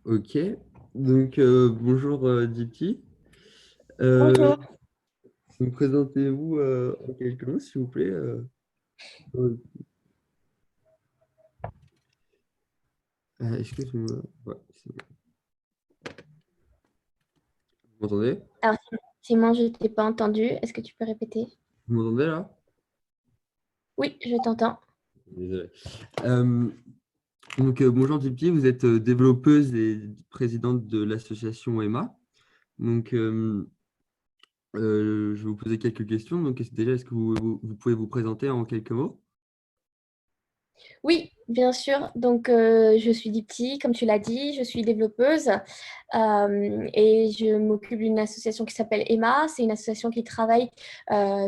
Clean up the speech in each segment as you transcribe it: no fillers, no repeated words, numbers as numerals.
Ok, donc bonjour Dipti. Euh, Bonjour. Présentez-vous en quelques mots, s'il vous plaît. Euh, excusez-moi. Ouais, c'est bon. Vous m'entendez? Alors, Simon, je ne t'ai pas entendu. Est-ce que tu peux répéter? Vous m'entendez là? Oui, je t'entends. Désolé. Euh, Bonjour Dipti, vous êtes développeuse et présidente de l'association EMA. Donc, je vais vous poser quelques questions. Donc, déjà, est-ce que vous pouvez vous présenter en quelques mots? Oui, bien sûr. Donc, je suis Dipti, comme tu l'as dit, je suis développeuse et je m'occupe d'une association qui s'appelle EMA. C'est une association qui travaille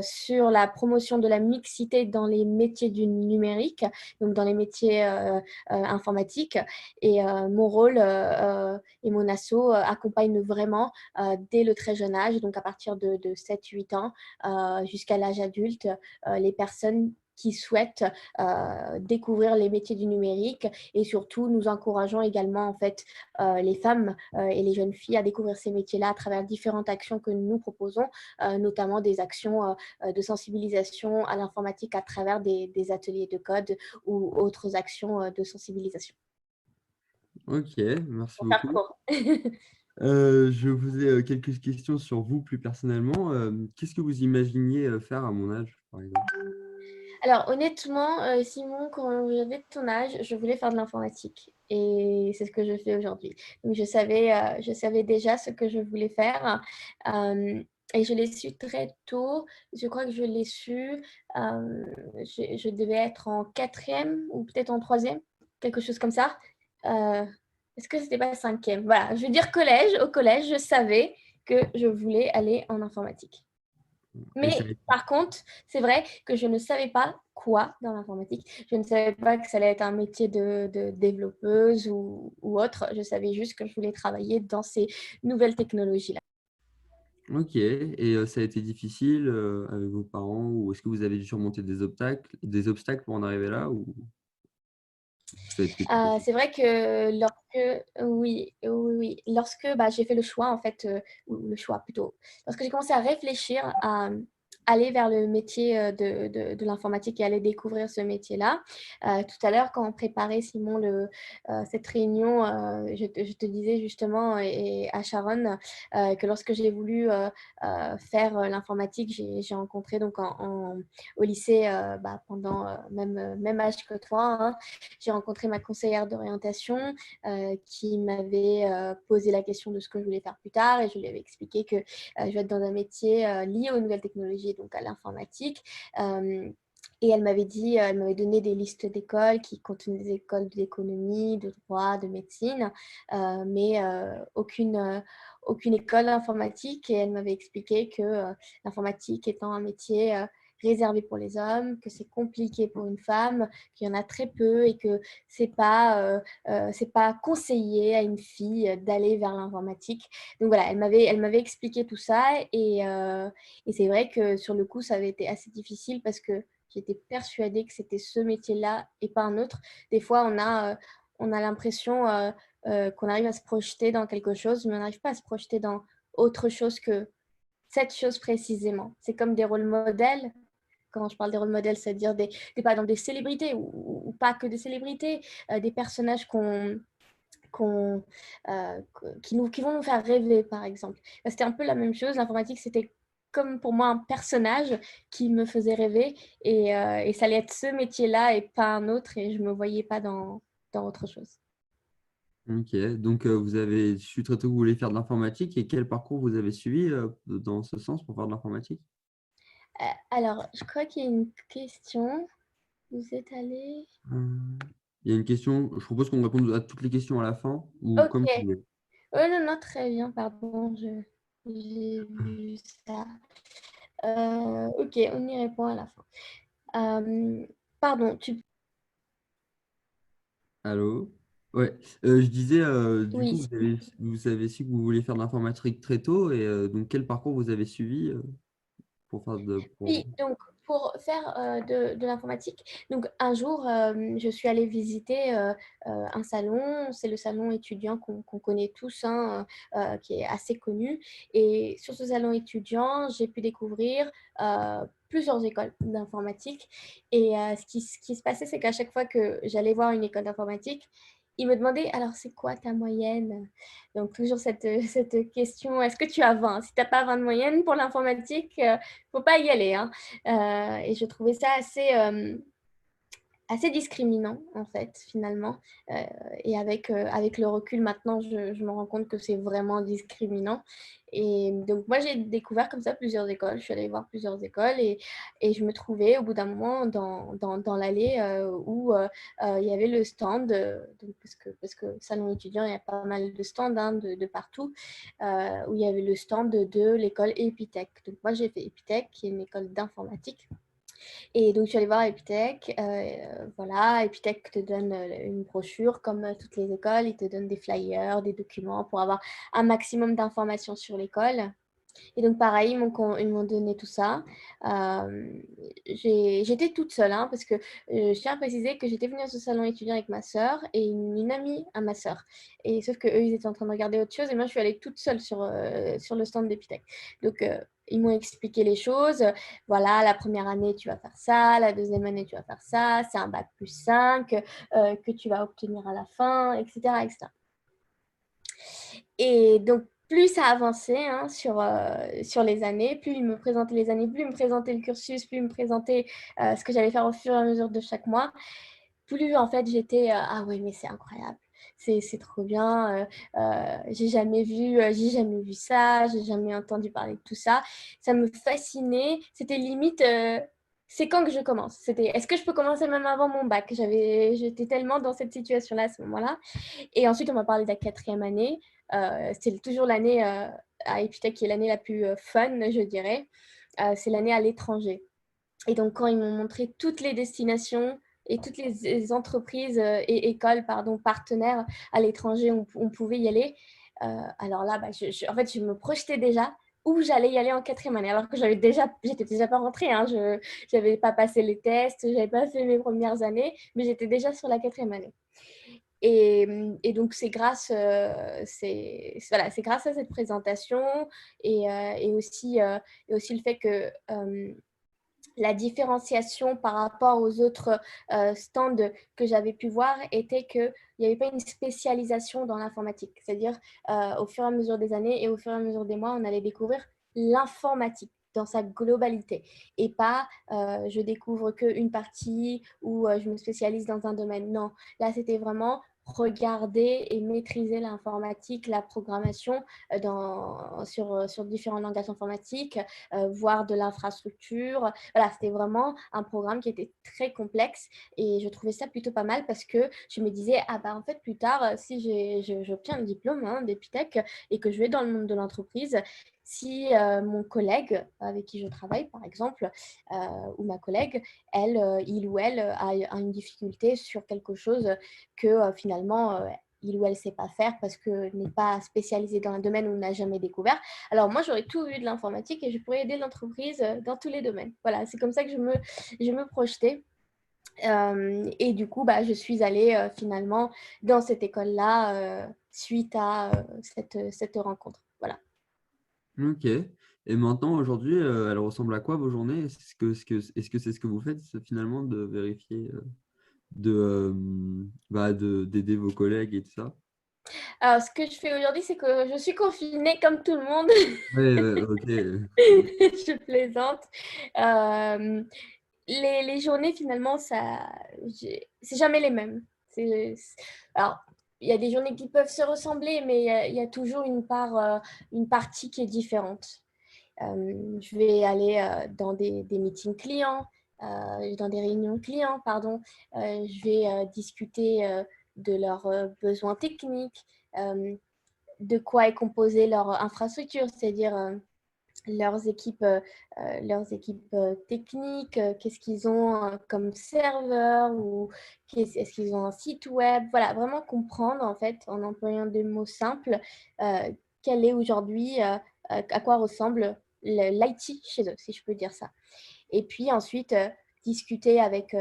sur la promotion de la mixité dans les métiers du numérique, donc dans les métiers informatiques. Et mon rôle et mon asso accompagne vraiment dès le très jeune âge, donc à partir de 7-8 ans jusqu'à l'âge adulte, les personnes qui souhaitent découvrir les métiers du numérique et surtout nous encourageons également en fait les femmes et les jeunes filles à découvrir ces métiers-là à travers différentes actions que nous proposons, notamment des actions de sensibilisation à l'informatique à travers des ateliers de code ou autres actions de sensibilisation. Ok, merci Pour faire beaucoup. court. Je vous ai quelques questions sur vous plus personnellement. Qu'est-ce que vous imaginiez faire à mon âge, par exemple? Alors honnêtement, Simon, quand j'avais ton âge, je voulais faire de l'informatique. Et c'est ce que je fais aujourd'hui. Donc je savais déjà ce que je voulais faire. Et je l'ai su très tôt. Je crois que je l'ai su. Je devais être en quatrième ou peut-être en troisième, quelque chose comme ça. Euh, Est-ce que c'était pas cinquième? Voilà, je veux dire collège. Au collège, je savais que je voulais aller en informatique. Et ça, Mais par contre, c'est vrai que je ne savais pas quoi dans l'informatique. Je ne savais pas que ça allait être un métier de développeuse ou autre. Je savais juste que je voulais travailler dans ces nouvelles technologies-là. ok. Et ça a été difficile avec vos parents ou est-ce que vous avez dû surmonter des obstacles pour en arriver là ou ça a été plutôt C'est vrai que lorsque bah, j'ai fait le choix, en fait, ou le choix plutôt, lorsque j'ai commencé à réfléchir à aller vers le métier de l'informatique et aller découvrir ce métier-là, tout à l'heure, quand on préparait, Simon, cette réunion, je te disais justement, et à Sharon, que lorsque j'ai voulu faire l'informatique, j'ai rencontré donc au lycée bah, pendant même âge que toi, hein, j'ai rencontré ma conseillère d'orientation qui m'avait posé la question de ce que je voulais faire plus tard et je lui avais expliqué que je vais être dans un métier lié aux nouvelles technologies, donc à l'informatique. Et elle m'avait donné des listes d'écoles qui contenaient des écoles d'économie, de droit, de médecine, mais aucune école d'informatique. Et elle m'avait expliqué que l'informatique étant un métier réservé pour les hommes, que c'est compliqué pour une femme, qu'il y en a très peu et que c'est pas conseillé à une fille d'aller vers l'informatique. Donc voilà, elle m'avait expliqué tout ça et c'est vrai que sur le coup, ça avait été assez difficile parce que j'étais persuadée que c'était ce métier-là et pas un autre. Des fois, on a l'impression qu'on arrive à se projeter dans quelque chose, mais on n'arrive pas à se projeter dans autre chose que cette chose précisément. C'est comme des rôles modèles. Quand je parle des rôles modèles, c'est-à-dire par exemple, des célébrités ou pas que des célébrités, des personnages qu'on, qui vont nous faire rêver, par exemple. C'était un peu la même chose. L'informatique, c'était comme pour moi un personnage qui me faisait rêver et ça allait être ce métier-là et pas un autre et je ne me voyais pas dans autre chose. ok. Donc vous avez su très tôt que vous voulez faire de l'informatique et quel parcours vous avez suivi dans ce sens pour faire de l'informatique? Alors, je crois qu'il y a une question. Vous êtes allé... Euh, Il y a une question, je propose qu'on réponde à toutes les questions à la fin ou Ok. comme vous voulez. Oh non, non, très bien, pardon, j'ai vu ça. Ok, on y répond à la fin. Pardon, Allô? Ouais, je disais, du coup, oui, vous avez su que vous vouliez faire de l'informatique très tôt et donc quel parcours vous avez suivi pour faire de... Pour... oui, donc pour faire de l'informatique, donc un jour, je suis allée visiter un salon. C'est le salon étudiant qu'on connaît tous, hein, qui est assez connu. Et sur ce salon étudiant, j'ai pu découvrir plusieurs écoles d'informatique. Et ce qui se passait, c'est qu'à chaque fois que j'allais voir une école d'informatique, ils me demandaient, alors c'est quoi ta moyenne? Donc toujours cette question, est-ce que tu as 20? Si tu n'as pas 20 de moyenne pour l'informatique, faut pas y aller, hein. Et je trouvais ça assez discriminant, en fait, finalement. Euh, et avec le recul, maintenant, je me rends compte que c'est vraiment discriminant. Et donc, moi, j'ai découvert comme ça plusieurs écoles. Je suis allée voir plusieurs écoles et je me trouvais au bout d'un moment dans l'allée où il y avait le stand, donc, parce que salon étudiant, il y a pas mal de stands, hein, de partout, où il y avait le stand de l'école Epitech. Donc, moi, j'ai fait Epitech, qui est une école d'informatique. Et donc, je suis allée voir Epitech. Voilà, Epitech te donne une brochure comme toutes les écoles. Ils te donnent des flyers, des documents pour avoir un maximum d'informations sur l'école. Et donc, pareil, ils m'ont donné tout ça. Euh, J'étais toute seule, hein, parce que je tiens à préciser que j'étais venue à ce salon étudiant avec ma sœur et une amie à ma sœur. Et sauf qu'eux, ils étaient en train de regarder autre chose et moi, je suis allée toute seule sur le stand d'Epitech. Donc, ils m'ont expliqué les choses. Voilà, la première année, tu vas faire ça. La deuxième année, tu vas faire ça. C'est un bac plus 5 que tu vas obtenir à la fin, etc., etc. Et donc, plus ça avançait, hein, sur les années, plus il me présentait les années, plus il me présentait le cursus, plus il me présentait ce que j'allais faire au fur et à mesure de chaque mois, plus en fait j'étais ah ouais, mais c'est incroyable, c'est trop bien, j'ai jamais vu ça, j'ai jamais entendu parler de tout ça. Ça me fascinait, c'était limite. C'est quand que je commence? C'était, est-ce que je peux commencer même avant mon bac? J'étais tellement dans cette situation-là à ce moment-là. Et ensuite, on m'a parlé de la quatrième année. C'est toujours l'année à Epitech qui est l'année la plus fun, je dirais. C'est l'année à l'étranger. Et donc, quand ils m'ont montré toutes les destinations et toutes les entreprises et écoles, pardon, partenaires à l'étranger où on pouvait y aller, alors là, bah, en fait, je me projetais déjà où j'allais y aller en quatrième année, alors que j'étais déjà pas rentrée, hein, je n'avais pas passé les tests, je n'avais pas fait mes premières années, mais j'étais déjà sur la quatrième année. Et donc, voilà, c'est grâce à cette présentation et aussi le fait que la différenciation par rapport aux autres stands que j'avais pu voir était qu'il n'y avait pas une spécialisation dans l'informatique. C'est-à-dire, au fur et à mesure des années et au fur et à mesure des mois, on allait découvrir l'informatique dans sa globalité et pas je découvre qu'une partie ou je me spécialise dans un domaine. Non, là, c'était vraiment regarder et maîtriser l'informatique, la programmation sur différents langages informatiques, voir de l'infrastructure. Voilà, c'était vraiment un programme qui était très complexe et je trouvais ça plutôt pas mal parce que je me disais, ah bah en fait, plus tard, si j'obtiens le diplôme, hein, d'Epitech et que je vais dans le monde de l'entreprise, si mon collègue avec qui je travaille, par exemple, ou ma collègue, il ou elle a une difficulté sur quelque chose que finalement, il ou elle ne sait pas faire parce que n'est pas spécialisé dans un domaine ou n'a jamais découvert. Alors moi, j'aurais tout vu de l'informatique et je pourrais aider l'entreprise dans tous les domaines. Voilà, c'est comme ça que je me projetais. Et du coup, bah, je suis allée finalement dans cette école-là suite à cette rencontre. Voilà. Ok. Et maintenant, aujourd'hui, elle ressemble à quoi vos journées? Est-ce que c'est ce que vous faites finalement de vérifier, d'aider vos collègues et tout ça? Alors, ce que je fais aujourd'hui, c'est que je suis confinée comme tout le monde. Ouais, ouais, ok. Je plaisante. Euh, les journées, finalement, c'est jamais les mêmes. Alors, il y a des journées qui peuvent se ressembler, mais il y a toujours une partie qui est différente. Je vais aller dans des meetings clients, dans des réunions clients, pardon. Je vais discuter de leurs besoins techniques, euh, de quoi est composée leur infrastructure, c'est-à-dire leurs équipes techniques, qu'est-ce qu'ils ont comme serveur ou est-ce qu'ils ont un site web. Voilà, vraiment comprendre en fait en employant des mots simples euh, quel est aujourd'hui, à quoi ressemble l'IT chez eux, si je peux dire ça. Et puis ensuite, discuter avec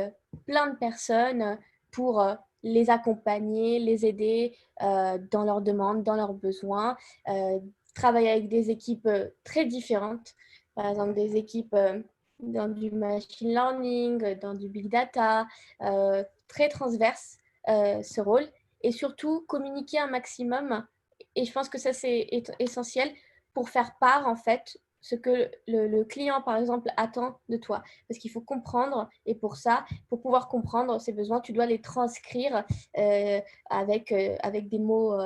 plein de personnes pour les accompagner, les aider dans leurs demandes, dans leurs besoins, travailler avec des équipes très différentes, par exemple des équipes dans du machine learning, dans du big data, très transverse ce rôle, et surtout communiquer un maximum. Et je pense que ça, c'est essentiel pour faire part, en fait, ce que le client, par exemple, attend de toi. Parce qu'il faut comprendre, et pour ça, pour pouvoir comprendre ses besoins, tu dois les transcrire avec des mots,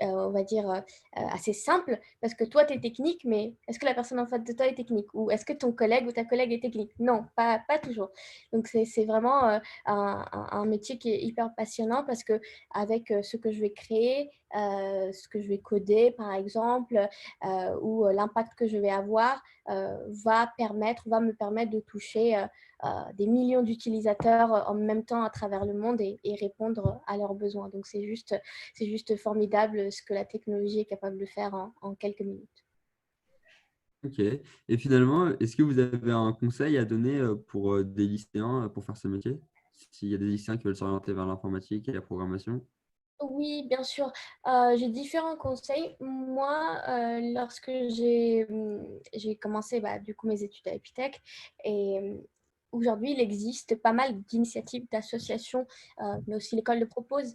on va dire, assez simples. Parce que toi, tu es technique, mais est-ce que la personne en face de toi est technique? Ou est-ce que ton collègue ou ta collègue est technique? Non, pas toujours. Donc, c'est vraiment un métier qui est hyper passionnant parce que avec ce que je vais créer, ce que je vais coder, par exemple, ou l'impact que je vais avoir va me permettre de toucher des millions d'utilisateurs en même temps à travers le monde et répondre à leurs besoins. Donc, c'est juste formidable ce que la technologie est capable de faire en quelques minutes. Ok. Et finalement, est-ce que vous avez un conseil à donner pour des lycéens pour faire ce métier? S'il y a des lycéens qui veulent s'orienter vers l'informatique et la programmation? Oui, bien sûr. J'ai différents conseils. Moi, lorsque j'ai commencé du coup mes études à Epitech, et aujourd'hui, il existe pas mal d'initiatives, d'associations, mais aussi l'école le propose,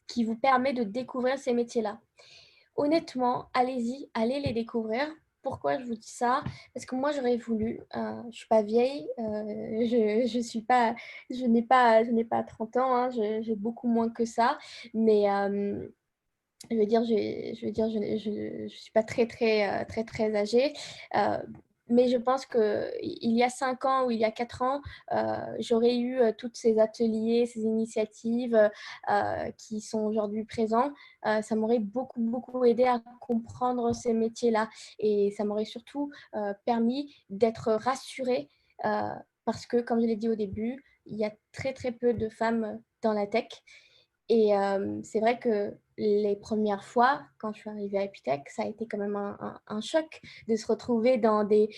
qui vous permet de découvrir ces métiers-là. Honnêtement, allez-y, allez les découvrir. Pourquoi je vous dis ça? Parce que moi, j'aurais voulu, je suis pas vieille, je n'ai pas 30 ans, hein, j'ai beaucoup moins que ça, mais je suis pas très âgée, euh, mais je pense que il y a 5 ans ou il y a 4 ans, j'aurais eu tous ces ateliers, ces initiatives qui sont aujourd'hui présents. Ça m'aurait beaucoup aidé à comprendre ces métiers-là, et ça m'aurait surtout permis d'être rassurée parce que, comme je l'ai dit au début, il y a très peu de femmes dans la tech. Et c'est vrai que les premières fois, quand je suis arrivée à Epitech, ça a été quand même un choc de se retrouver dans des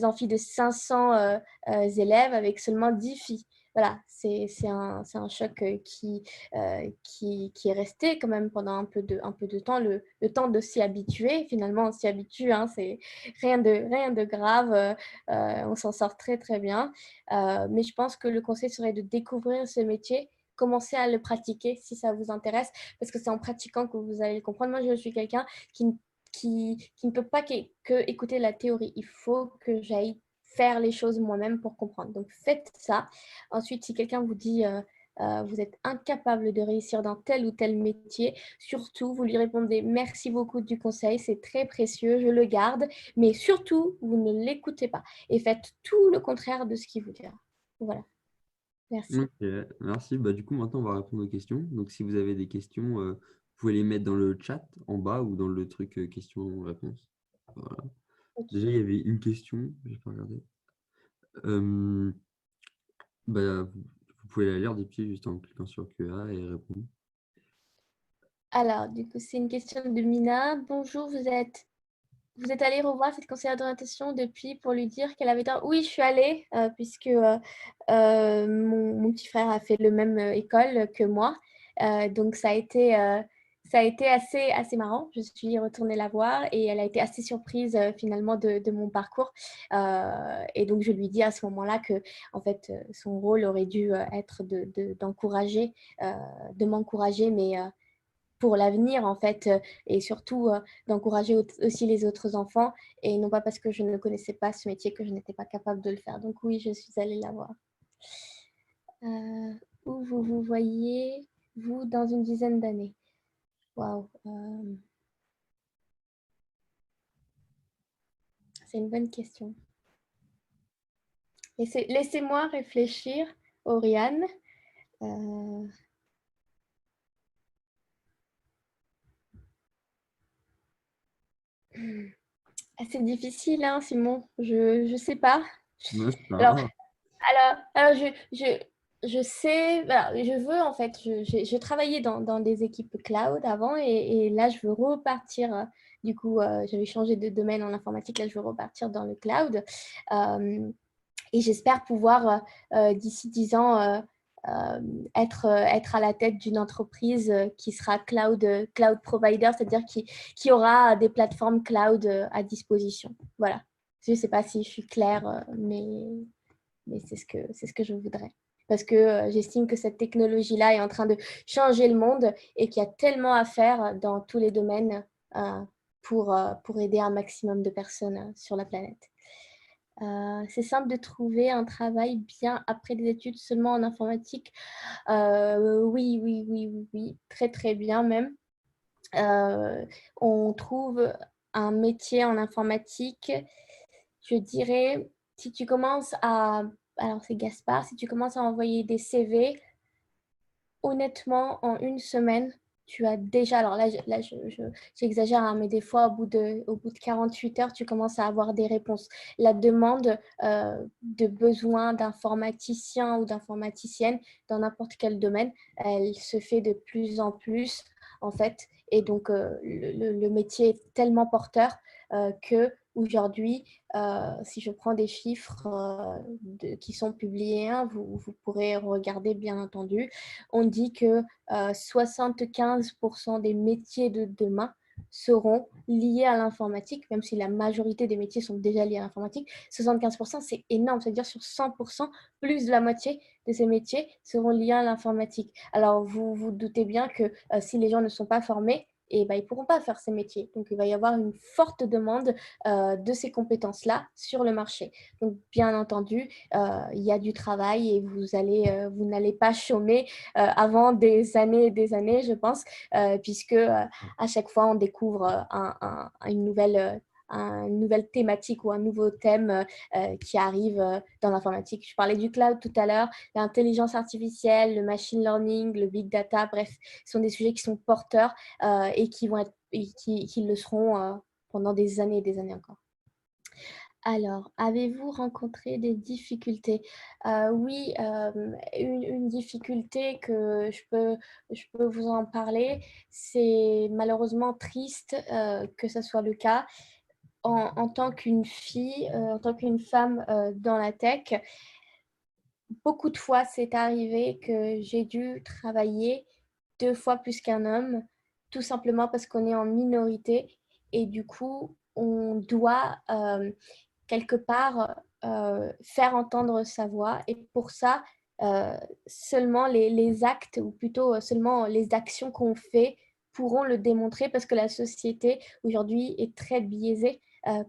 amphis de 500 élèves avec seulement 10 filles. Voilà, c'est un choc qui est resté quand même pendant un peu de temps, le temps de s'y habituer. Finalement, on s'y habitue, hein, c'est rien de grave, on s'en sort très bien. Mais je pense que le conseil serait de découvrir ce métier, commencer à le pratiquer si ça vous intéresse, parce que c'est en pratiquant que vous allez le comprendre. Moi, je suis quelqu'un qui ne peut pas que écouter la théorie. Il faut que j'aille faire les choses moi-même pour comprendre. Donc, faites ça. Ensuite, si quelqu'un vous dit vous êtes incapable de réussir dans tel ou tel métier, surtout, vous lui répondez merci beaucoup du conseil, c'est très précieux, je le garde, mais surtout, vous ne l'écoutez pas et faites tout le contraire de ce qu'il vous dira. Voilà. Merci. Ok, merci. Bah, du coup, maintenant, on va répondre aux questions. Donc, si vous avez des questions, vous pouvez les mettre dans le chat en bas ou dans le truc questions-réponses. Voilà. Déjà, il y Ok. avait une question, je vais pas regarder. Euh, vous pouvez la lire des pieds juste en cliquant sur QA et répondre. Alors, du coup, c'est une question de Mina. Bonjour, vous êtes allé revoir cette conseillère d'orientation depuis pour lui dire qu'elle avait tort? Oui, je suis allée, puisque mon petit frère a fait le même école que moi. Donc, ça a été assez marrant. Je suis retournée la voir et elle a été assez surprise finalement de mon parcours. Et donc, je lui dis à ce moment-là que, en fait, son rôle aurait dû être d'encourager, de m'encourager, mais pour l'avenir, en fait, et surtout d'encourager aussi les autres enfants, et non pas parce que je ne connaissais pas ce métier que je n'étais pas capable de le faire. Donc oui, je suis allée la voir. Où vous voyez, vous, dans une dizaine d'années? Waouh, c'est une bonne question. Laissez-moi réfléchir, Oriane. C'est difficile, hein, Simon. Je sais pas. Ouais, c'est pas Alors, grave. je sais, voilà, je veux en fait, je travaillais dans des équipes cloud avant, et là je veux repartir. Du coup, j'avais changé de domaine en informatique, là je veux repartir dans le cloud. Euh, Et j'espère pouvoir, d'ici 10 ans, être à la tête d'une entreprise qui sera cloud provider, c'est-à-dire qui aura des plateformes cloud à disposition. Voilà. Je ne sais pas si je suis claire, mais c'est ce que je voudrais. Parce que j'estime que cette technologie-là est en train de changer le monde et qu'il y a tellement à faire dans tous les domaines pour aider un maximum de personnes sur la planète. C'est simple de trouver un travail bien après des études seulement en informatique. Oui, oui, oui, oui, oui, très, très bien même. On trouve un métier en informatique, je dirais, si tu commences à... Alors, c'est Gaspard, si tu commences à envoyer des CV, honnêtement, en une semaine, tu as déjà, alors là, j'exagère, hein, mais des fois, au bout de 48 heures, tu commences à avoir des réponses. La demande de besoin d'informaticiens ou d'informaticiennes dans n'importe quel domaine, elle se fait de plus en plus, en fait. Et donc, le métier est tellement porteur que aujourd'hui, si je prends des chiffres qui sont publiés, hein, vous pourrez regarder, bien entendu. On dit que 75% des métiers de demain seront liés à l'informatique, même si la majorité des métiers sont déjà liés à l'informatique. 75%, c'est énorme, c'est-à-dire sur 100%, plus de la moitié de ces métiers seront liés à l'informatique. Alors, vous vous doutez bien que si les gens ne sont pas formés, et ben, ils ne pourront pas faire ces métiers. Donc, il va y avoir une forte demande de ces compétences-là sur le marché. Donc, bien entendu, il y a du travail et vous n'allez pas chômer avant des années, je pense, puisque à chaque fois, on découvre une nouvelle thématique ou un nouveau thème qui arrive dans l'informatique. Je parlais du cloud tout à l'heure, l'intelligence artificielle, le machine learning, le big data, bref, ce sont des sujets qui sont porteurs et qui le seront pendant des années et des années encore. Alors, avez-vous rencontré des difficultés? Oui, une difficulté que je peux vous en parler, c'est malheureusement triste que ça soit le cas. En tant qu'une fille, en tant qu'une femme dans la tech, beaucoup de fois, c'est arrivé que j'ai dû travailler 2 fois plus qu'un homme, tout simplement parce qu'on est en minorité et du coup, on doit quelque part faire entendre sa voix. Et pour ça, seulement les actes, ou plutôt seulement les actions qu'on fait pourront le démontrer parce que la société aujourd'hui est très biaisée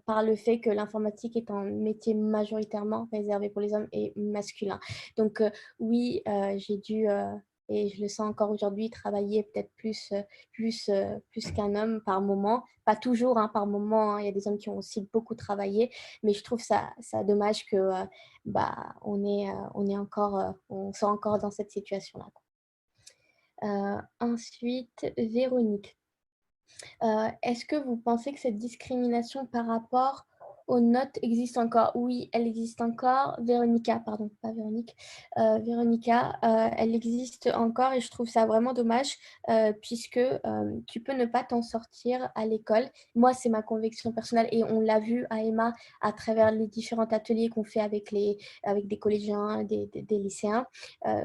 par le fait que l'informatique est un métier majoritairement réservé pour les hommes et masculin. Donc oui, j'ai dû, et je le sens encore aujourd'hui, travailler peut-être plus qu'un homme par moment. Pas toujours, hein, par moment, hein, il y a des hommes qui ont aussi beaucoup travaillé, mais je trouve ça dommage que on soit encore dans cette situation-là. Ensuite, Véronique. Est-ce que vous pensez que cette discrimination par rapport aux notes existe encore? Oui, elle existe encore. Véronica, pardon, pas Véronique. Véronica, elle existe encore et je trouve ça vraiment dommage puisque tu peux ne pas t'en sortir à l'école. Moi, c'est ma conviction personnelle et on l'a vu à Emma à travers les différents ateliers qu'on fait avec des collégiens, des lycéens.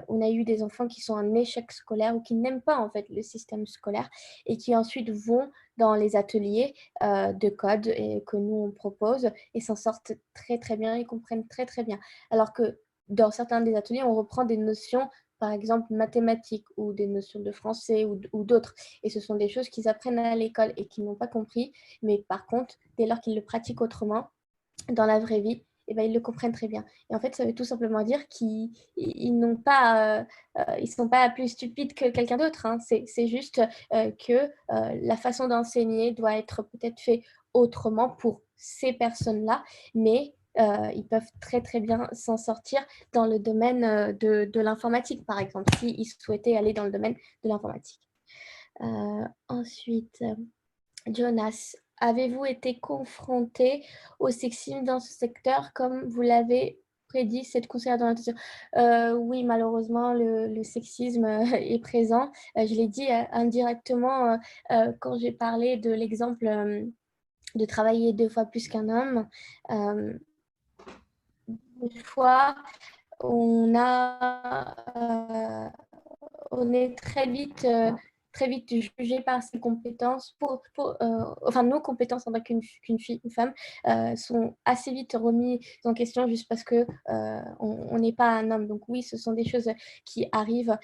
On a eu des enfants qui sont en échec scolaire ou qui n'aiment pas en fait le système scolaire et qui ensuite vont dans les ateliers de code que nous on propose et s'en sortent très très bien et comprennent très très bien. Alors que dans certains des ateliers, on reprend des notions, par exemple mathématiques ou des notions de français ou d'autres. Et ce sont des choses qu'ils apprennent à l'école et qu'ils n'ont pas compris. Mais par contre, dès lors qu'ils le pratiquent autrement, dans la vraie vie, eh ben, ils le comprennent très bien. Et en fait, ça veut tout simplement dire qu'ils n'ont pas, ils sont pas plus stupides que quelqu'un d'autre. Hein. C'est juste que la façon d'enseigner doit être peut-être fait autrement pour ces personnes-là, mais ils peuvent très très bien s'en sortir dans le domaine de l'informatique, par exemple, s'ils souhaitaient aller dans le domaine de l'informatique. Ensuite, Jonas, avez-vous été confronté au sexisme dans ce secteur comme vous l'avez prédit cette conseillère d'orientation? Oui, malheureusement, le sexisme est présent. Je l'ai dit indirectement quand j'ai parlé de l'exemple de travailler 2 fois plus qu'un homme. des fois, on est très vite jugé par ses compétences. Enfin, nos compétences en tant qu'une fille, une femme, sont assez vite remises en question juste parce que on n'est pas un homme. Donc oui, ce sont des choses qui arrivent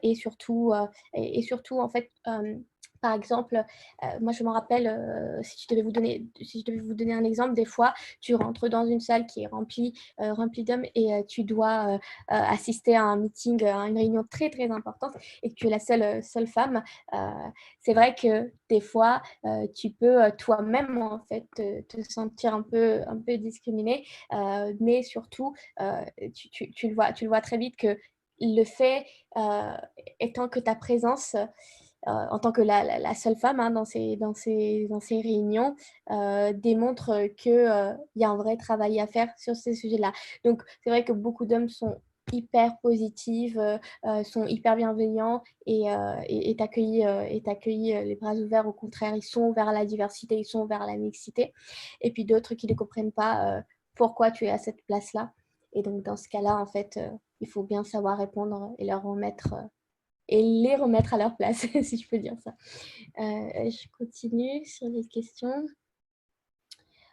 et surtout en fait. Par exemple, moi je me rappelle, si je devais vous donner un exemple, des fois tu rentres dans une salle qui est remplie d'hommes et tu dois assister à un meeting, à une réunion très très importante et que tu es la seule femme. Euh, c'est vrai que des fois, tu peux toi-même en fait te sentir un peu discriminé, mais surtout, tu le vois très vite que le fait étant que ta présence en tant que la seule femme hein, dans ces réunions, démontre qu'il y a un vrai travail à faire sur ces sujets-là. Donc, c'est vrai que beaucoup d'hommes sont hyper positifs, sont hyper bienveillants et t'accueillent les bras ouverts. Au contraire, ils sont vers la diversité, ils sont vers la mixité. Et puis d'autres qui ne comprennent pas pourquoi tu es à cette place-là. Et donc, dans ce cas-là, en fait, il faut bien savoir répondre et leur remettre et les remettre à leur place, si je peux dire ça. Je continue sur les questions.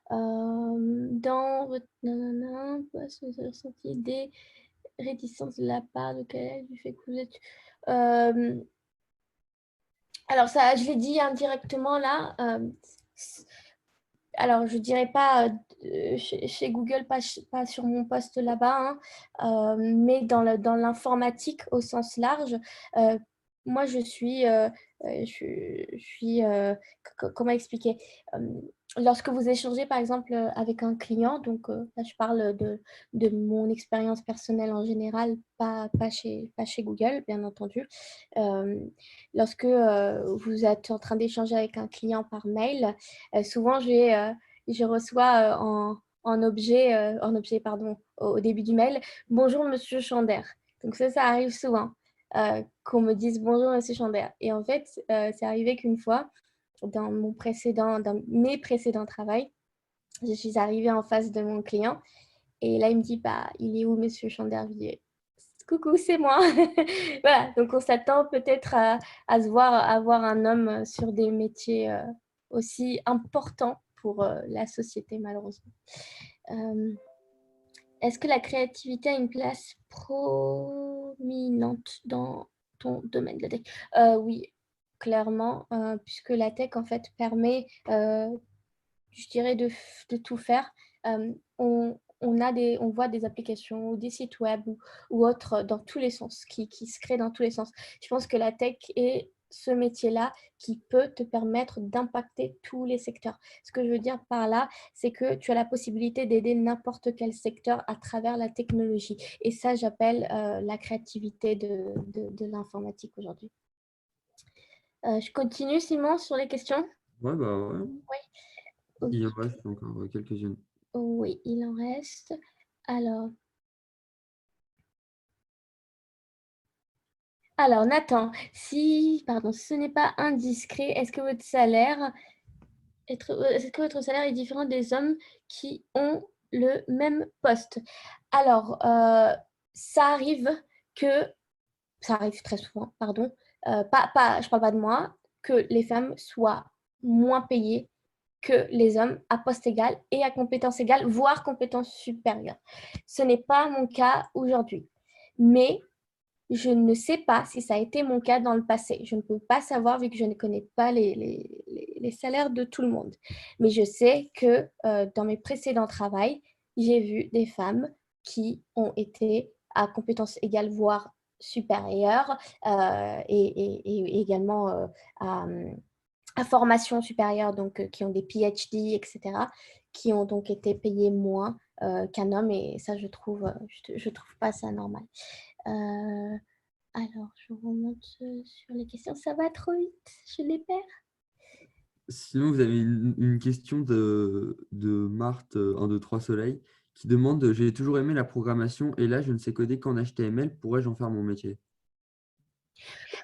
Dans votre est-ce que vous avez ressenti des réticences de la part de quel du fait que vous êtes... alors ça, je l'ai dit indirectement là. Alors, je dirais pas chez Google, pas sur mon poste là-bas, hein, mais dans l'informatique au sens large. Moi, je suis comment expliquer? Lorsque vous échangez, par exemple, avec un client, donc là, je parle de mon expérience personnelle en général, pas chez Google, bien entendu. Euh, Lorsque vous êtes en train d'échanger avec un client par mail, souvent, je reçois en objet pardon, au début du mail, bonjour Monsieur Chander. Donc ça arrive souvent qu'on me dise bonjour Monsieur Chander. Et en fait, c'est arrivé qu'une fois, dans mes précédents travails, je suis arrivée en face de mon client et là, il me dit, bah, il est où Monsieur Chander? Je dis, coucou, c'est moi. Voilà, donc on s'attend peut-être à à voir un homme sur des métiers aussi importants pour la société, malheureusement. Est-ce que la créativité a une place prominente dans ton domaine de la tech? Oui, clairement, puisque la tech, en fait, permet, je dirais, de tout faire. On voit des applications ou des sites web ou autres dans tous les sens, qui se créent dans tous les sens. Je pense que la tech est ce métier-là qui peut te permettre d'impacter tous les secteurs. Ce que je veux dire par là, c'est que tu as la possibilité d'aider n'importe quel secteur à travers la technologie. Et ça, j'appelle la créativité de l'informatique aujourd'hui. Je continue, Simon, sur les questions? Ouais, bah ouais. Oui. Il en reste encore quelques-unes. Oui, il en reste. Alors, Nathan, si, pardon, ce n'est pas indiscret, est-ce que votre salaire est différent des hommes qui ont le même poste? Alors, ça arrive que, ça arrive très souvent, pardon, je parle pas de moi, que les femmes soient moins payées que les hommes à poste égal et à compétence égale, voire compétence supérieure. Ce n'est pas mon cas aujourd'hui. Mais je ne sais pas si ça a été mon cas dans le passé. Je ne peux pas savoir vu que je ne connais pas les salaires de tout le monde. Mais je sais que dans mes précédents travails, j'ai vu des femmes qui ont été à compétences égales, voire supérieures, et également à formation supérieure, donc qui ont des PhD, etc., qui ont donc été payées moins qu'un homme. Et ça, je trouve pas ça normal. Euh, alors, je remonte sur les questions. Ça va trop vite, je les perds. Sinon, vous avez une question de Marthe, 1, 2, 3 Soleil, qui demande: j'ai toujours aimé la programmation et là, je ne sais coder qu'en HTML. Pourrais-je en faire mon métier?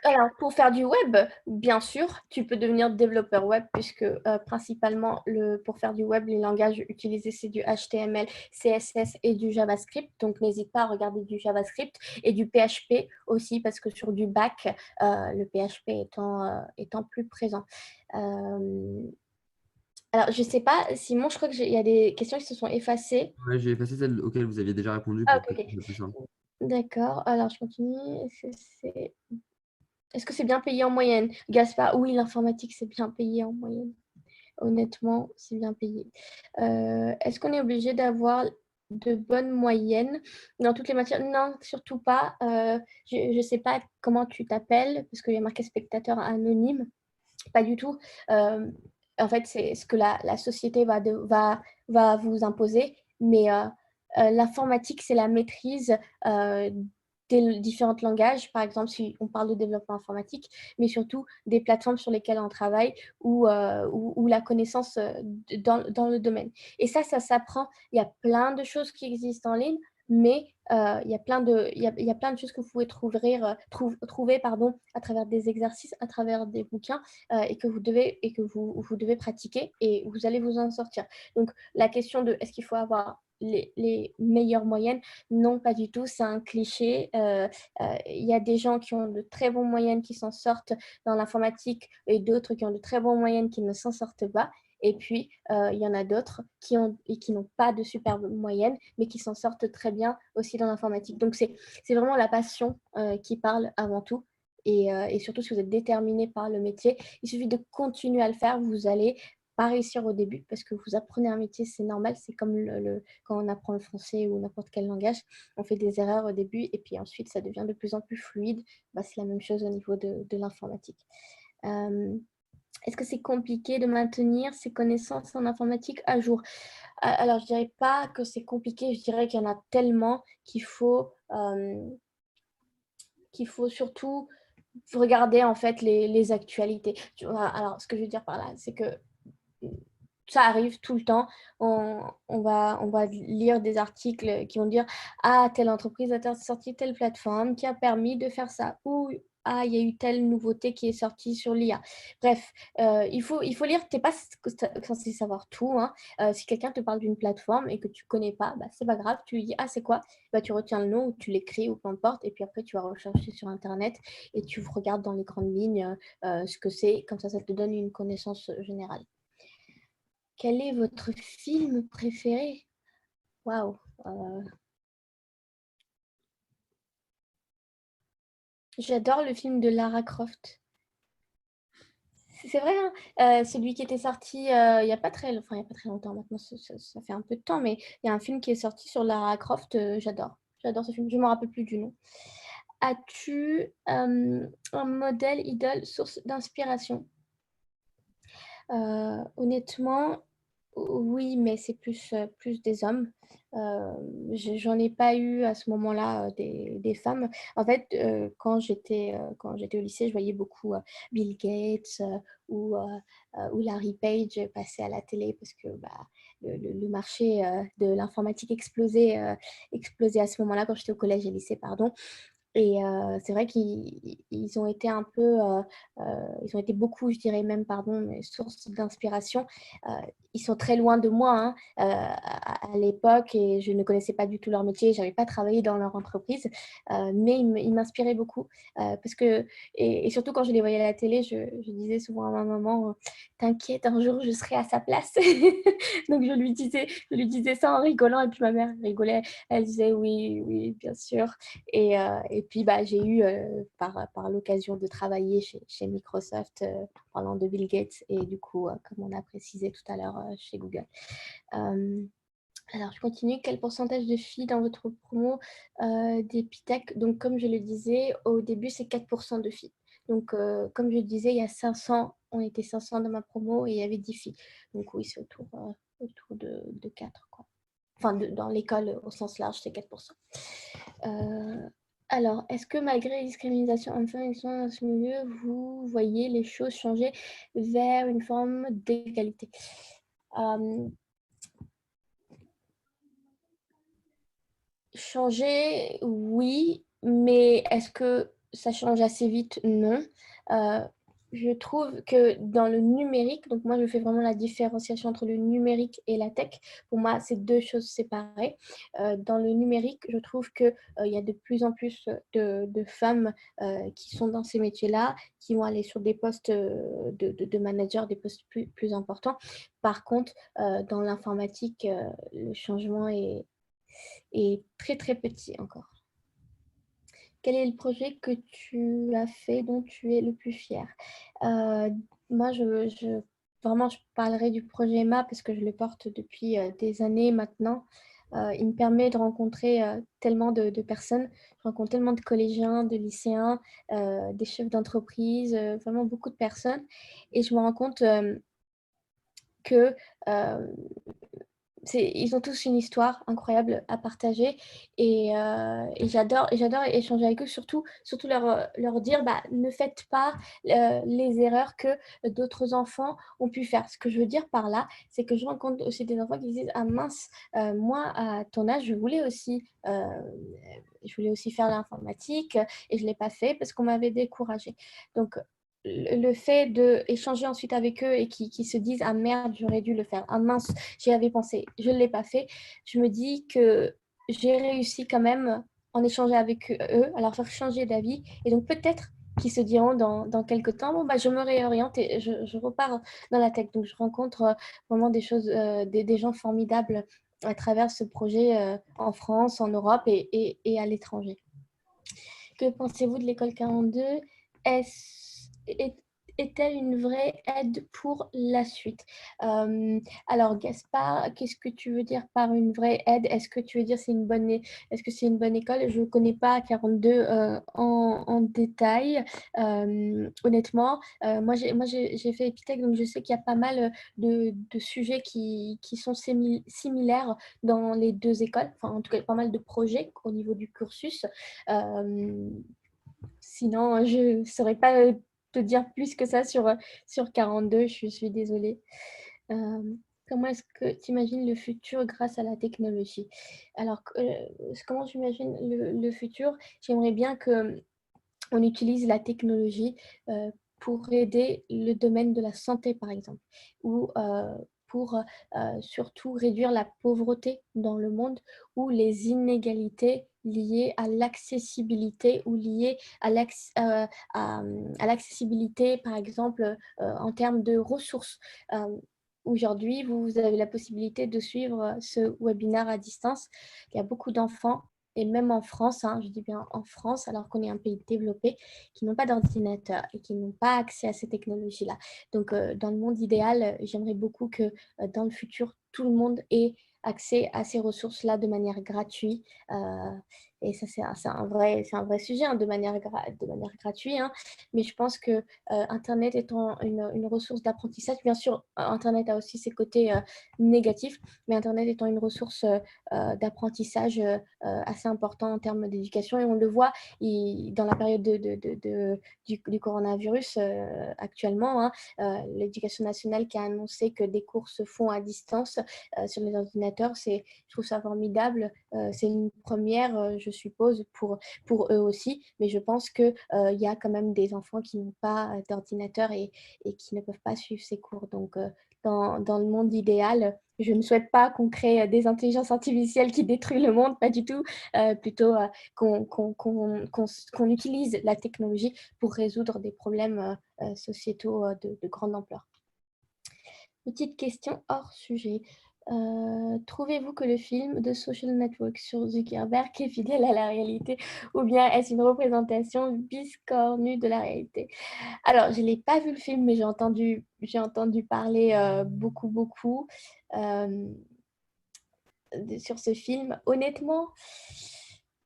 Alors, pour faire du web, bien sûr, tu peux devenir développeur web puisque principalement, pour faire du web, les langages utilisés, c'est du HTML, CSS et du JavaScript. Donc, n'hésite pas à regarder du JavaScript et du PHP aussi parce que sur du back, le PHP étant plus présent. Alors, je ne sais pas, Simon, je crois qu'il y a des questions qui se sont effacées. Ouais, j'ai effacé celles auxquelles vous aviez déjà répondu Ah, pour ok, que ce ok. soit plus simple. D'accord, alors je continue. Est-ce que c'est bien payé en moyenne? Gaspard, oui, l'informatique, c'est bien payé en moyenne. Honnêtement, c'est bien payé. Est-ce qu'on est obligé d'avoir de bonnes moyennes dans toutes les matières? Non, surtout pas. Je ne sais pas comment tu t'appelles, parce qu'il y a marqué spectateur anonyme. Pas du tout. En fait, c'est ce que la société va vous imposer. Mais l'informatique, c'est la maîtrise des différents langages. Par exemple, si on parle de développement informatique, mais surtout des plateformes sur lesquelles on travaille ou la connaissance dans le domaine. Et ça s'apprend. Il y a plein de choses qui existent en ligne, mais il y a plein de choses que vous pouvez trouver à travers des exercices, à travers des bouquins et que vous devez pratiquer et vous allez vous en sortir. Donc, la question de est-ce qu'il faut avoir les meilleures moyennes? Non, pas du tout. C'est un cliché. Il y a des gens qui ont de très bonnes moyennes qui s'en sortent dans l'informatique et d'autres qui ont de très bonnes moyennes qui ne s'en sortent pas. Et puis, il y en a d'autres qui n'ont pas de super moyenne, mais qui s'en sortent très bien aussi dans l'informatique. Donc, c'est vraiment la passion qui parle avant tout. Et surtout, si vous êtes déterminé par le métier, il suffit de continuer à le faire. Vous allez pas réussir au début parce que vous apprenez un métier, c'est normal. C'est comme quand on apprend le français ou n'importe quel langage, on fait des erreurs au début et puis ensuite, ça devient de plus en plus fluide. Bah, c'est la même chose au niveau de l'informatique. Est-ce que c'est compliqué de maintenir ses connaissances en informatique à jour? Alors, je dirais pas que c'est compliqué, je dirais qu'il y en a tellement qu'il faut surtout regarder en fait les actualités. Alors, ce que je veux dire par là, c'est que ça arrive tout le temps. On va lire des articles qui vont dire ah, telle entreprise a sorti telle plateforme qui a permis de faire ça. Ou ah, il y a eu telle nouveauté qui est sortie sur l'IA. Bref, il faut lire. Tu n'es pas censé savoir tout. Hein. Si quelqu'un te parle d'une plateforme et que tu ne connais pas, bah, c'est pas grave. Tu lui dis ah, c'est quoi? Bah, tu retiens le nom ou tu l'écris ou peu importe. Et puis après, tu vas rechercher sur Internet et tu regardes dans les grandes lignes ce que c'est. Comme ça te donne une connaissance générale. Quel est votre film préféré? Waouh. J'adore le film de Lara Croft. C'est vrai, hein, celui qui était sorti il n'y a pas très longtemps maintenant, ça fait un peu de temps, mais il y a un film qui est sorti sur Lara Croft, j'adore. J'adore ce film, je ne me rappelle plus du nom. As-tu un modèle, idole, source d'inspiration? Honnêtement, oui, mais c'est plus des hommes. J'en ai pas eu à ce moment-là des femmes. En fait, quand j'étais au lycée, je voyais beaucoup Bill Gates ou Larry Page passer à la télé parce que bah, le marché de l'informatique explosait à ce moment-là quand j'étais au collège et lycée, pardon. Et c'est vrai qu'ils ont été ils ont été beaucoup, je dirais même, pardon, mes sources d'inspiration. Euh, Ils sont très loin de moi hein, à l'époque et je ne connaissais pas du tout leur métier, je n'avais pas travaillé dans leur entreprise, mais ils m'inspiraient beaucoup. Parce que, et surtout quand je les voyais à la télé, je disais souvent à ma maman, t'inquiète, un jour je serai à sa place. Donc je lui disais ça en rigolant et puis ma mère rigolait, elle disait oui, oui, bien sûr. Et puis, bah, j'ai eu, par l'occasion de travailler chez Microsoft parlant de Bill Gates et du coup, comme on a précisé tout à l'heure chez Google. Alors, je continue. Quel pourcentage de filles dans votre promo d'Epitech? Donc, comme je le disais, au début, c'est 4% de filles. Donc, comme je le disais, il y a 500, on était 500 dans ma promo et il y avait 10 filles. Donc, oui, c'est autour de 4, quoi. Enfin, dans l'école au sens large, c'est 4%. Alors, est-ce que malgré les discriminations hommes-femmes dans ce milieu, vous voyez les choses changer vers une forme d'égalité? Changer, oui, mais est-ce que ça change assez vite, non. Je trouve que dans le numérique, donc moi je fais vraiment la différenciation entre le numérique et la tech. Pour moi, c'est deux choses séparées. Dans le numérique, je trouve qu'il y a de plus en plus de femmes qui sont dans ces métiers-là, qui vont aller sur des postes de manager, des postes plus importants. Par contre, dans l'informatique, le changement est très très petit encore. Quel est le projet que tu as fait dont tu es le plus fier? Moi, vraiment, je parlerai du projet Emma parce que je le porte depuis des années maintenant. Il me permet de rencontrer tellement de personnes. Je rencontre tellement de collégiens, de lycéens, des chefs d'entreprise, vraiment beaucoup de personnes. Et je me rends compte que ils ont tous une histoire incroyable à partager et j'adore échanger avec eux, surtout leur dire ne faites pas les erreurs que d'autres enfants ont pu faire. Ce que je veux dire par là, c'est que je rencontre aussi des enfants qui disent ah mince, moi à ton âge, je voulais aussi faire l'informatique et je ne l'ai pas fait parce qu'on m'avait découragée. Donc le fait d'échanger ensuite avec eux et qui se disent ah merde, j'aurais dû le faire, ah mince, j'y avais pensé, je ne l'ai pas fait, je me dis que j'ai réussi quand même en échangeant avec eux, à leur faire changer d'avis. Et donc peut-être qu'ils se diront dans quelques temps, bon, je me réoriente et je repars dans la tech. Donc je rencontre vraiment des choses, des gens formidables à travers ce projet en France, en Europe et à l'étranger. Que pensez-vous de l'école 42 ? Est-elle une vraie aide pour la suite? Alors, Gaspard, qu'est-ce que tu veux dire par une vraie aide? Est-ce que tu veux dire est-ce que c'est une bonne école? Je ne connais pas 42 en détail, honnêtement. Moi, j'ai fait Epitech, donc je sais qu'il y a pas mal de sujets qui sont similaires dans les deux écoles. Enfin, en tout cas, pas mal de projets au niveau du cursus. Sinon, je ne saurais pas te dire plus que ça sur 42, je suis désolée. Comment est-ce que tu imagines le futur grâce à la technologie? Alors, comment j'imagine le futur? J'aimerais bien qu'on utilise la technologie pour aider le domaine de la santé, par exemple, ou pour surtout réduire la pauvreté dans le monde ou les inégalités liées à l'accessibilité ou liées à l'accessibilité, par exemple, en termes de ressources. Aujourd'hui, vous avez la possibilité de suivre ce webinaire à distance. Il y a beaucoup d'enfants et même en France, je dis bien en France, alors qu'on est un pays développé, qui n'ont pas d'ordinateur et qui n'ont pas accès à ces technologies-là. Donc, dans le monde idéal, j'aimerais beaucoup que dans le futur, tout le monde ait accès à ces ressources-là de manière gratuite. Et ça, c'est un vrai sujet, de manière gratuite. Mais je pense que Internet étant une ressource d'apprentissage, bien sûr, Internet a aussi ses côtés négatifs, mais Internet étant une ressource d'apprentissage assez important en termes d'éducation. Et on le voit dans la période du coronavirus actuellement, l'éducation nationale qui a annoncé que des cours se font à distance sur les ordinateurs, je trouve ça formidable. C'est une première, je suppose, pour eux aussi, mais je pense qu'il y a quand même des enfants qui n'ont pas d'ordinateur et qui ne peuvent pas suivre ces cours. Donc, dans le monde idéal, je ne souhaite pas qu'on crée des intelligences artificielles qui détruisent le monde, pas du tout. Plutôt qu'on utilise la technologie pour résoudre des problèmes sociétaux de grande ampleur. Petite question hors sujet. Trouvez-vous que le film The Social Network sur Zuckerberg est fidèle à la réalité ou bien est-ce une représentation biscornue de la réalité? Alors, je n'ai pas vu le film, mais j'ai entendu parler beaucoup sur ce film. Honnêtement,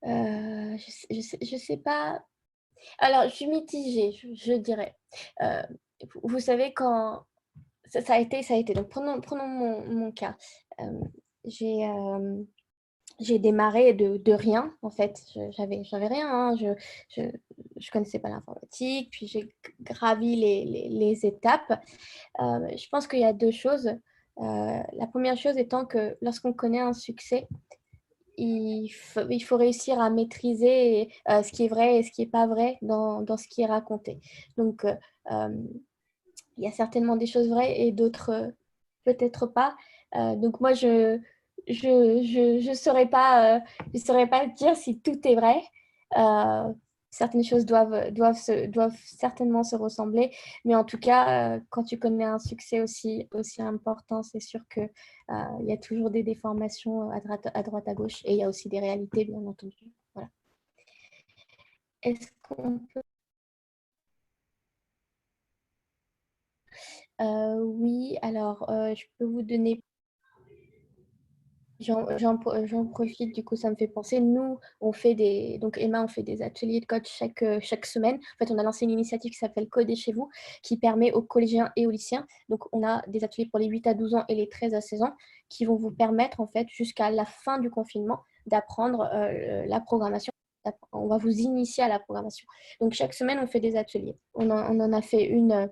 je sais pas. Alors, je suis mitigée, je dirais. Vous savez, quand ça a été. Donc, prenons mon cas. J'ai démarré de rien, en fait. J'avais rien. Je connaissais pas l'informatique. Puis, j'ai gravi les étapes. Je pense qu'il y a deux choses. La première chose étant que lorsqu'on connaît un succès, il faut réussir à maîtriser ce qui est vrai et ce qui n'est pas vrai dans ce qui est raconté. Donc, il y a certainement des choses vraies et d'autres peut-être pas. Donc, moi, je saurais pas dire si tout est vrai. Euh, Certaines choses doivent certainement se ressembler, mais en tout cas, quand tu connais un succès aussi important, c'est sûr que il y a toujours des déformations à droite, à gauche, et il y a aussi des réalités, bien entendu. Voilà. Est-ce qu'on peut... Oui, alors je peux vous donner. J'en profite, du coup, ça me fait penser. Nous, donc Emma, on fait des ateliers de code chaque semaine. En fait, on a lancé une initiative qui s'appelle Coder chez vous, qui permet aux collégiens et aux lycéens. Donc, on a des ateliers pour les 8 à 12 ans et les 13 à 16 ans qui vont vous permettre, en fait, jusqu'à la fin du confinement, d'apprendre la programmation. On va vous initier à la programmation. Donc, chaque semaine, on fait des ateliers. On en a fait une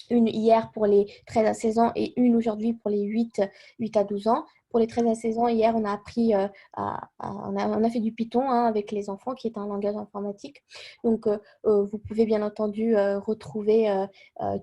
hier pour les 13 à 16 ans et une aujourd'hui pour les 8 à 12 ans. Pour les 13 à 16 ans, hier, on a appris, on a fait du Python avec les enfants, qui est un langage informatique. Donc, vous pouvez bien entendu retrouver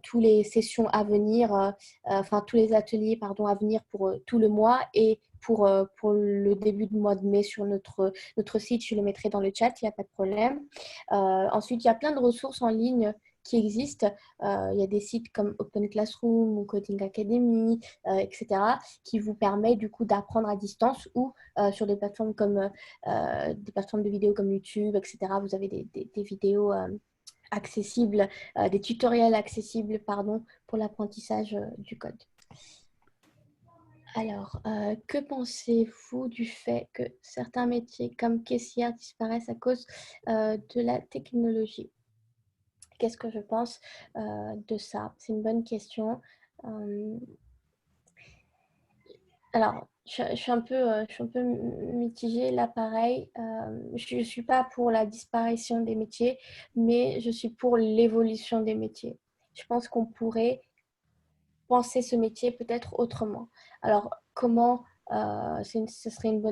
toutes les sessions à venir, enfin tous les ateliers pardon, à venir pour tout le mois et pour le début du mois de mai sur notre site. Je le mettrai dans le chat, il n'y a pas de problème. Ensuite, il y a plein de ressources en ligne qui existent. Il y a des sites comme Open Classroom ou Coding Academy, etc., qui vous permettent du coup d'apprendre à distance ou sur des plateformes comme des plateformes de vidéos comme YouTube, etc. Vous avez des vidéos accessibles, des tutoriels accessibles, pardon, pour l'apprentissage du code. Alors, que pensez-vous du fait que certains métiers comme caissière disparaissent à cause de la technologie? Qu'est-ce que je pense de ça? C'est une bonne question. Alors, je suis un peu mitigée là, pareil. Je ne suis pas pour la disparition des métiers, mais je suis pour l'évolution des métiers. Je pense qu'on pourrait penser ce métier peut-être autrement. Alors, comment ce serait une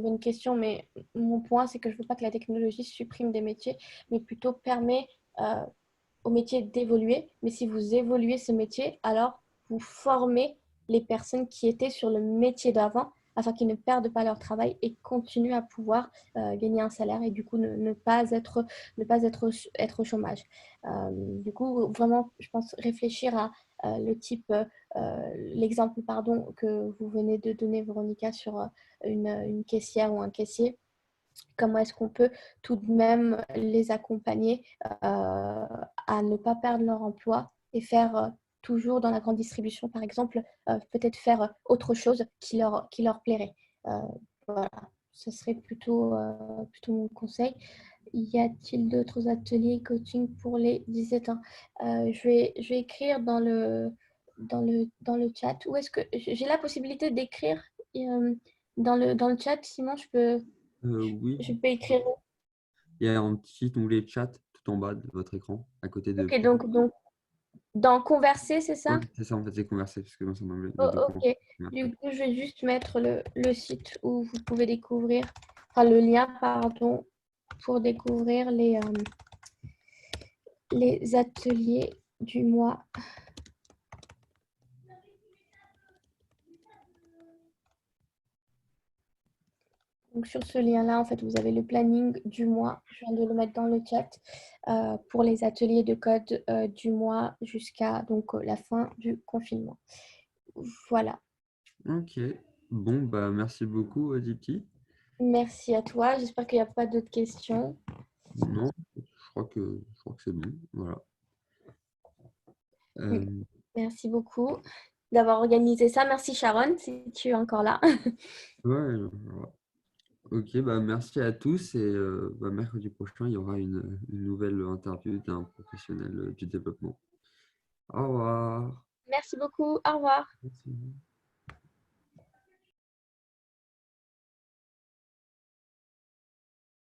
bonne question, mais mon point, c'est que je ne veux pas que la technologie supprime des métiers, mais plutôt permet au métier d'évoluer. Mais si vous évoluez ce métier, alors vous formez les personnes qui étaient sur le métier d'avant afin qu'ils ne perdent pas leur travail et continuent à pouvoir gagner un salaire et du coup ne pas être au chômage. Du coup, vraiment, je pense réfléchir à l'exemple pardon, que vous venez de donner, Véronica, sur une caissière ou un caissier. Comment est-ce qu'on peut tout de même les accompagner à ne pas perdre leur emploi et faire toujours dans la grande distribution, par exemple, peut-être faire autre chose qui leur plairait. Euh, voilà, ce serait plutôt mon conseil. Y a-t-il d'autres ateliers coaching pour les 17 ans? Je vais écrire dans le chat. Où est-ce que j'ai la possibilité d'écrire dans le chat? Simon, Oui, je peux écrire. il y a un petit onglet chat tout en bas de votre écran, à côté de... Ok, donc dans converser, c'est ça? Oui, c'est ça, en fait, c'est conversé, parce que moi, c'est en anglais, le Oh, document. ok. Du coup, je vais juste mettre le site où vous pouvez découvrir, enfin le lien, pardon, pour découvrir les ateliers du mois. Donc sur ce lien-là, en fait, vous avez le planning du mois. Je viens de le mettre dans le chat pour les ateliers de code du mois jusqu'à donc la fin du confinement. Voilà. Ok, bon, bah, merci beaucoup, Dipti. Merci à toi. J'espère qu'il n'y a pas d'autres questions. Non, je crois que c'est bon, voilà. Merci beaucoup d'avoir organisé ça. Merci Sharon, si tu es encore là. Ouais, voilà. Ok, bah, merci à tous et bah, mercredi prochain, il y aura une nouvelle interview d'un professionnel du développement. Au revoir. Merci beaucoup. Au revoir. Merci.